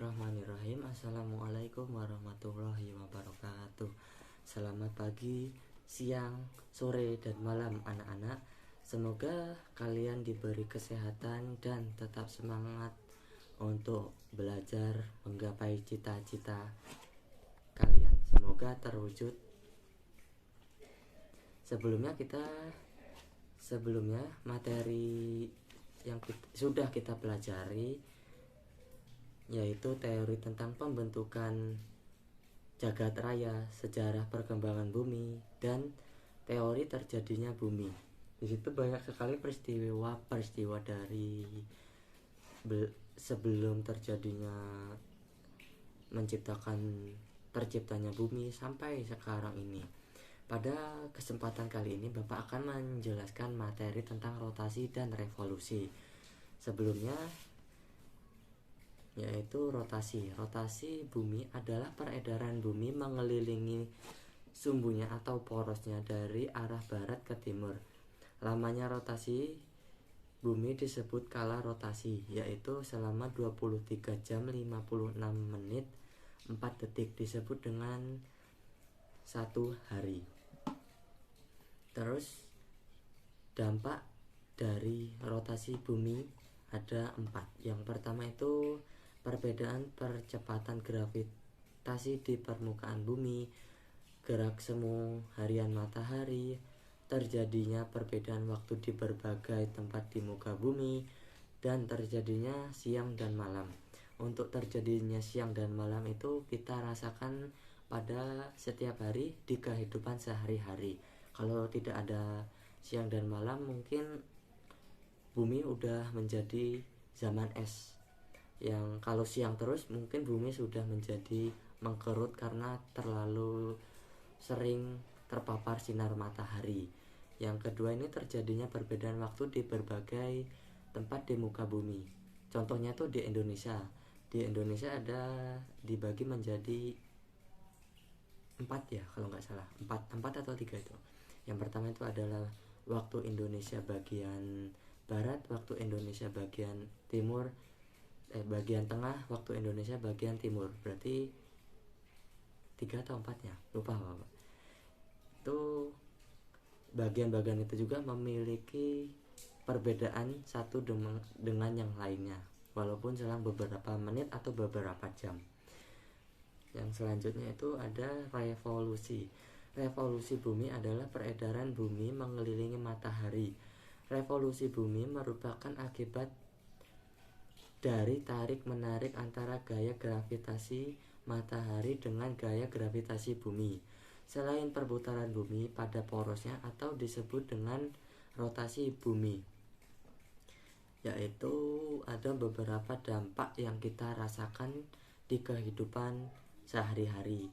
Bismillahirrahmanirrahim. Assalamualaikum warahmatullahi wabarakatuh. Selamat pagi, siang, sore, dan malam anak-anak. Semoga kalian diberi kesehatan dan tetap semangat untuk belajar menggapai cita-cita kalian. Semoga terwujud. Sebelumnya materi yang sudah kita pelajari yaitu teori tentang pembentukan jagat raya, sejarah perkembangan bumi, dan teori terjadinya bumi. Di situ banyak sekali peristiwa dari sebelum terciptanya bumi sampai sekarang ini. Pada kesempatan kali ini Bapak akan menjelaskan materi tentang rotasi dan revolusi. Sebelumnya yaitu rotasi. Rotasi bumi adalah peredaran bumi mengelilingi sumbunya atau porosnya dari arah barat ke timur. Lamanya rotasi bumi disebut kala rotasi, yaitu selama 23 jam 56 menit 4 detik, disebut dengan 1 hari. Terus dampak dari rotasi bumi ada 4. Yang pertama itu perbedaan percepatan gravitasi di permukaan bumi, gerak semu harian matahari, terjadinya perbedaan waktu di berbagai tempat di muka bumi, dan terjadinya siang dan malam. Untuk terjadinya siang dan malam itu kita rasakan pada setiap hari di kehidupan sehari-hari. Kalau tidak ada siang dan malam, mungkin bumi udah menjadi zaman es. Yang kalau siang terus mungkin bumi sudah menjadi mengkerut karena terlalu sering terpapar sinar matahari. Yang kedua ini terjadinya perbedaan waktu di berbagai tempat di muka bumi. Contohnya tuh di Indonesia. Di Indonesia ada dibagi menjadi 4 ya kalau nggak salah. 4 atau 3 itu. Yang pertama itu adalah waktu Indonesia bagian barat, waktu Indonesia bagian timur, bagian tengah, waktu Indonesia bagian timur. Berarti 3 atau 4 ya, lupa Bapak. Itu bagian-bagian itu juga memiliki perbedaan satu dengan yang lainnya, walaupun selang beberapa menit atau beberapa jam. Yang selanjutnya itu ada revolusi. Revolusi bumi adalah peredaran bumi mengelilingi matahari. Revolusi bumi merupakan akibat dari tarik-menarik antara gaya gravitasi matahari dengan gaya gravitasi bumi. Selain perputaran bumi pada porosnya atau disebut dengan rotasi bumi, yaitu ada beberapa dampak yang kita rasakan di kehidupan sehari-hari,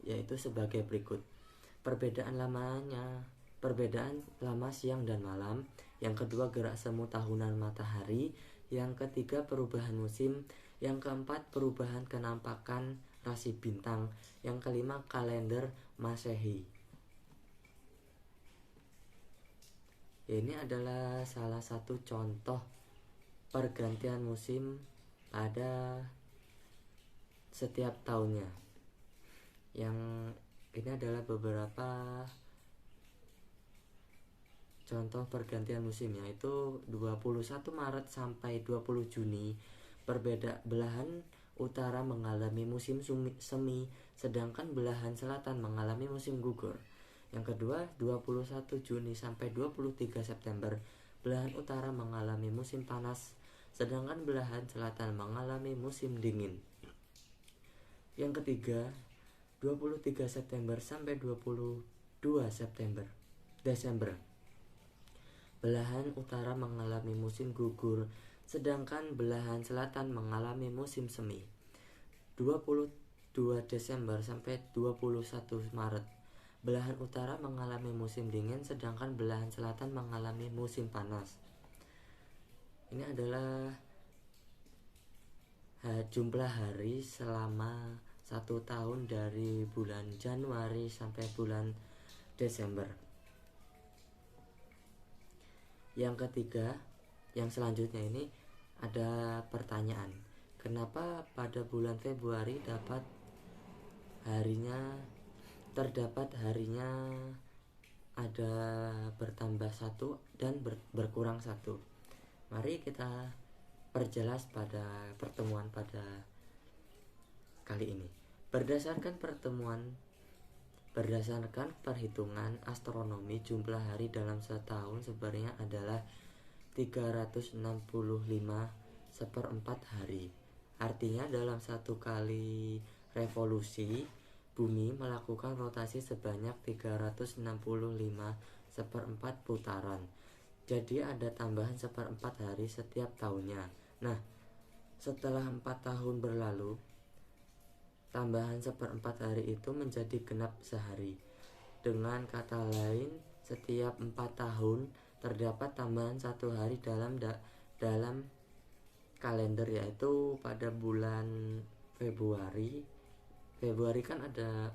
yaitu sebagai berikut. Perbedaan lama siang dan malam. Yang kedua, gerak semu tahunan matahari. Yang ketiga, perubahan musim. Yang keempat, perubahan kenampakan rasi bintang. Yang kelima, kalender Masehi. Ini adalah salah satu contoh pergantian musim pada setiap tahunnya. Yang ini adalah beberapa contoh pergantian musim, yaitu 21 Maret sampai 20 Juni belahan utara mengalami musim semi, sedangkan belahan selatan mengalami musim gugur. Yang kedua, 21 Juni sampai 23 September belahan utara mengalami musim panas, sedangkan belahan selatan mengalami musim dingin. Yang ketiga, 23 September sampai 22 Desember belahan utara mengalami musim gugur, sedangkan belahan selatan mengalami musim semi. 22 Desember sampai 21 Maret belahan utara mengalami musim dingin, sedangkan belahan selatan mengalami musim panas. Ini adalah jumlah hari selama 1 tahun dari bulan Januari sampai bulan Desember. Yang ketiga, yang selanjutnya ini ada pertanyaan. Kenapa pada bulan Februari terdapat harinya ada bertambah satu dan berkurang satu? Mari kita perjelas pada pertemuan pada kali ini. Berdasarkan perhitungan astronomi, jumlah hari dalam setahun sebenarnya adalah 365/4 hari. Artinya dalam satu kali revolusi, bumi melakukan rotasi sebanyak 365/4 putaran. Jadi ada tambahan seperempat hari setiap tahunnya. Nah, setelah 4 tahun berlalu, tambahan seperempat hari itu menjadi genap sehari. Dengan kata lain, setiap 4 tahun terdapat tambahan satu hari dalam kalender, yaitu pada bulan Februari. Februari kan ada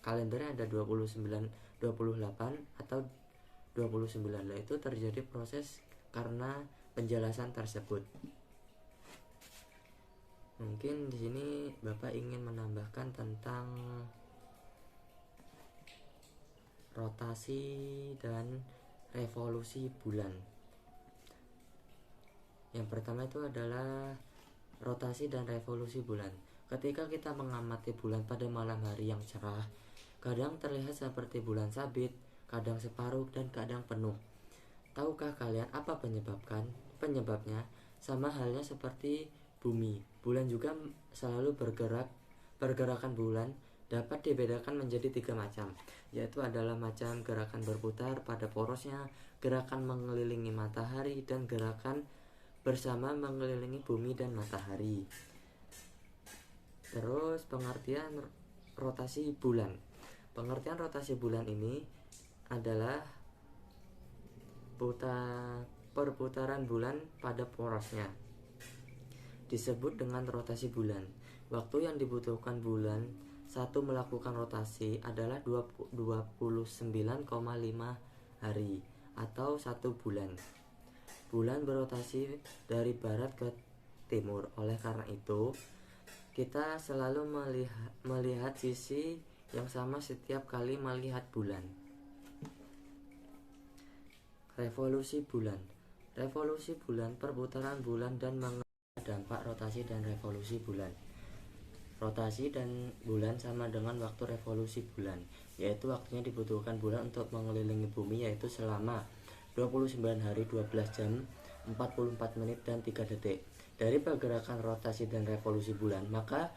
kalendernya ada 29, 28 atau 29. Lah itu terjadi proses karena penjelasan tersebut. Mungkin di sini Bapak ingin menambahkan tentang rotasi dan revolusi bulan. Yang pertama itu adalah rotasi dan revolusi bulan. Ketika kita mengamati bulan pada malam hari yang cerah, kadang terlihat seperti bulan sabit, kadang separuh, dan kadang penuh. Tahukah kalian apa penyebabnya? Sama halnya seperti bumi, bulan juga selalu bergerak. Pergerakan bulan dapat dibedakan menjadi 3 macam, yaitu adalah macam gerakan berputar pada porosnya, gerakan mengelilingi matahari, dan gerakan bersama mengelilingi bumi dan matahari. Terus pengertian rotasi bulan. Pengertian rotasi bulan ini adalah perputaran bulan pada porosnya, disebut dengan rotasi bulan. Waktu yang dibutuhkan bulan satu melakukan rotasi adalah 29,5 hari atau 1 bulan. Bulan berotasi dari barat ke timur. Oleh karena itu, kita selalu melihat sisi yang sama setiap kali melihat bulan. Revolusi bulan. Revolusi bulan, perputaran bulan dan dampak rotasi dan revolusi bulan. Rotasi dan bulan sama dengan waktu revolusi bulan, yaitu waktunya dibutuhkan bulan untuk mengelilingi bumi yaitu selama 29 hari 12 jam 44 menit dan 3 detik. Dari pergerakan rotasi dan revolusi bulan, maka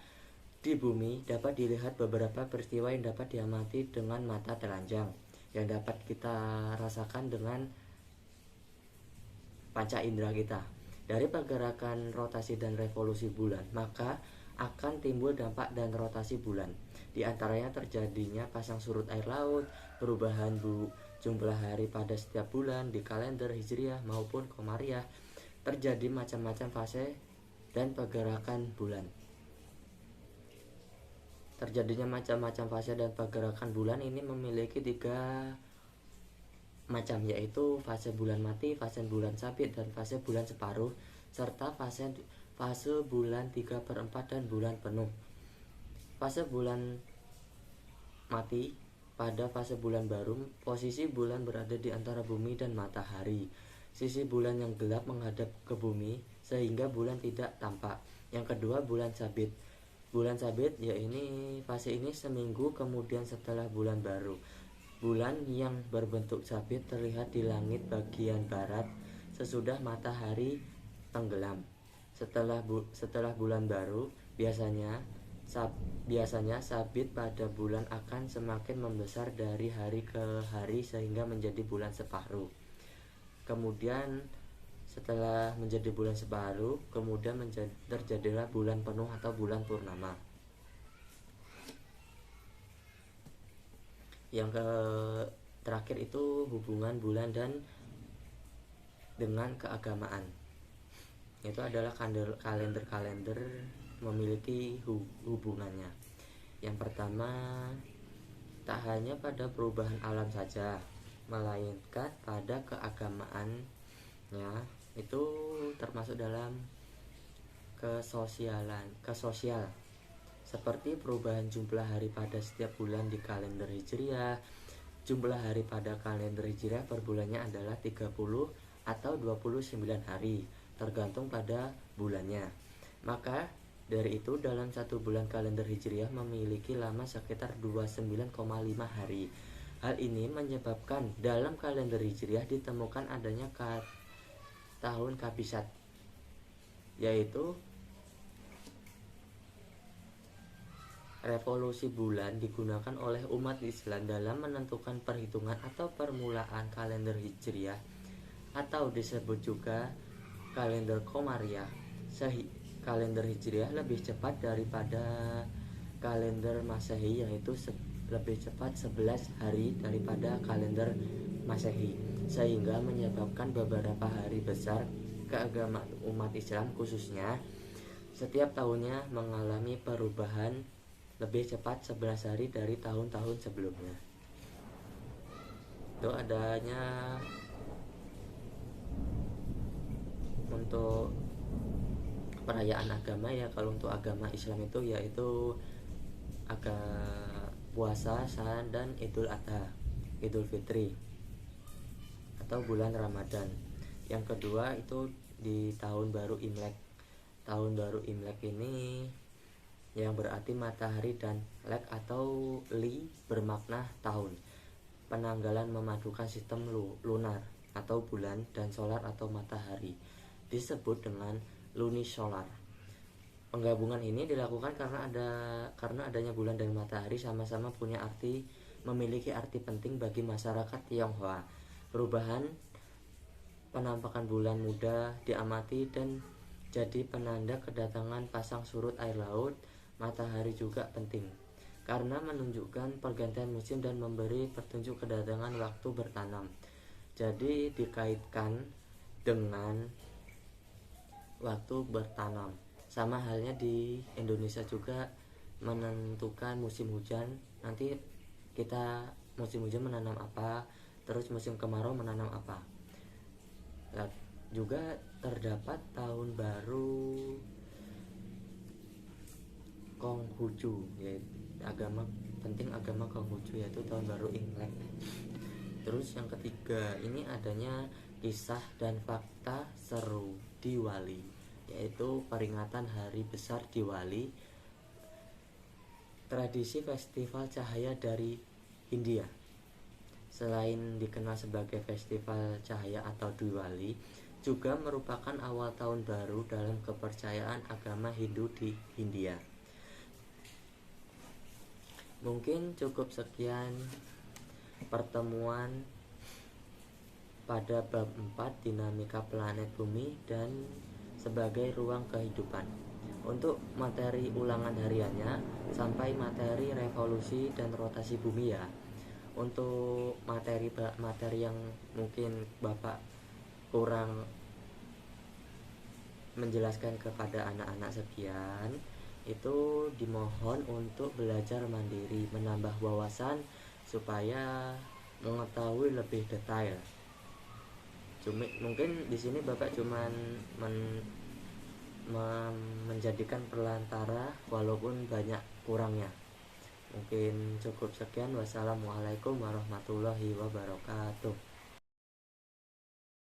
di bumi dapat dilihat beberapa peristiwa yang dapat diamati dengan mata telanjang, yang dapat kita rasakan dengan panca indera kita. Dari pergerakan rotasi dan revolusi bulan, maka akan timbul dampak dan rotasi bulan. Di antaranya terjadinya pasang surut air laut, perubahan jumlah hari pada setiap bulan di kalender Hijriah maupun Komariah, terjadi macam-macam fase dan pergerakan bulan. Terjadinya macam-macam fase dan pergerakan bulan ini memiliki 3 macam, yaitu fase bulan mati, fase bulan sabit, dan fase bulan separuh, serta fase bulan 3/4 dan bulan penuh. Fase bulan mati. Pada fase bulan baru, posisi bulan berada di antara bumi dan matahari. Sisi bulan yang gelap menghadap ke bumi sehingga bulan tidak tampak. Yang kedua, bulan sabit. Bulan sabit, fase ini seminggu kemudian setelah bulan baru. Bulan yang berbentuk sabit terlihat di langit bagian barat sesudah matahari tenggelam. Setelah bulan baru, biasanya sabit pada bulan akan semakin membesar dari hari ke hari sehingga menjadi bulan separuh. Kemudian setelah menjadi bulan separuh, kemudian terjadilah bulan penuh atau bulan purnama. Yang terakhir itu hubungan bulan dan dengan keagamaan. Itu adalah kalender memiliki hubungannya. Yang pertama, tak hanya pada perubahan alam saja, melainkan pada keagamaannya. Itu termasuk dalam sosial seperti perubahan jumlah hari pada setiap bulan di kalender Hijriah. Jumlah hari pada kalender Hijriah per bulannya adalah 30 atau 29 hari, tergantung pada bulannya. Maka dari itu dalam satu bulan kalender Hijriah memiliki lama sekitar 29,5 hari. Hal ini menyebabkan dalam kalender Hijriah ditemukan adanya tahun kabisat, yaitu revolusi bulan digunakan oleh umat Islam dalam menentukan perhitungan atau permulaan kalender Hijriah, atau disebut juga kalender Komariah. Kalender Hijriah lebih cepat daripada kalender Masehi, yaitu lebih cepat 11 hari daripada kalender Masehi, sehingga menyebabkan beberapa hari besar keagamaan umat Islam khususnya setiap tahunnya mengalami perubahan lebih cepat 11 hari dari tahun-tahun sebelumnya. Itu adanya untuk perayaan agama ya. Kalau untuk agama Islam itu yaitu puasa dan Idul Adha, Idul Fitri atau bulan Ramadan. Yang kedua itu di tahun baru Imlek. Tahun baru Imlek ini yang berarti matahari dan lek atau li bermakna tahun. Penanggalan memadukan sistem lunar atau bulan dan solar atau matahari disebut dengan lunisolar. Penggabungan ini dilakukan karena adanya bulan dan matahari sama-sama memiliki arti penting bagi masyarakat Tionghoa. Perubahan penampakan bulan mudah diamati dan jadi penanda kedatangan pasang surut air laut. Matahari juga penting karena menunjukkan pergantian musim dan memberi petunjuk kedatangan waktu bertanam. Jadi dikaitkan dengan waktu bertanam. Sama halnya di Indonesia juga menentukan musim hujan. Nanti kita musim hujan menanam apa, terus musim kemarau menanam apa. Juga terdapat tahun baru Konghucu, yaitu agama Konghucu, yaitu tahun baru Imlek. Terus yang ketiga ini adanya kisah dan fakta seru Diwali, yaitu peringatan hari besar Diwali, tradisi festival cahaya dari India. Selain dikenal sebagai festival cahaya atau Diwali, juga merupakan awal tahun baru dalam kepercayaan agama Hindu di India. Mungkin cukup sekian pertemuan pada bab 4 dinamika planet bumi dan sebagai ruang kehidupan. Untuk materi ulangan hariannya sampai materi revolusi dan rotasi bumi ya. Untuk materi yang mungkin Bapak kurang menjelaskan kepada anak-anak sekian, itu dimohon untuk belajar mandiri, menambah wawasan supaya mengetahui lebih detail. Mungkin di sini Bapak cuman menjadikan perantara walaupun banyak kurangnya. Mungkin cukup sekian. Wassalamualaikum warahmatullahi wabarakatuh.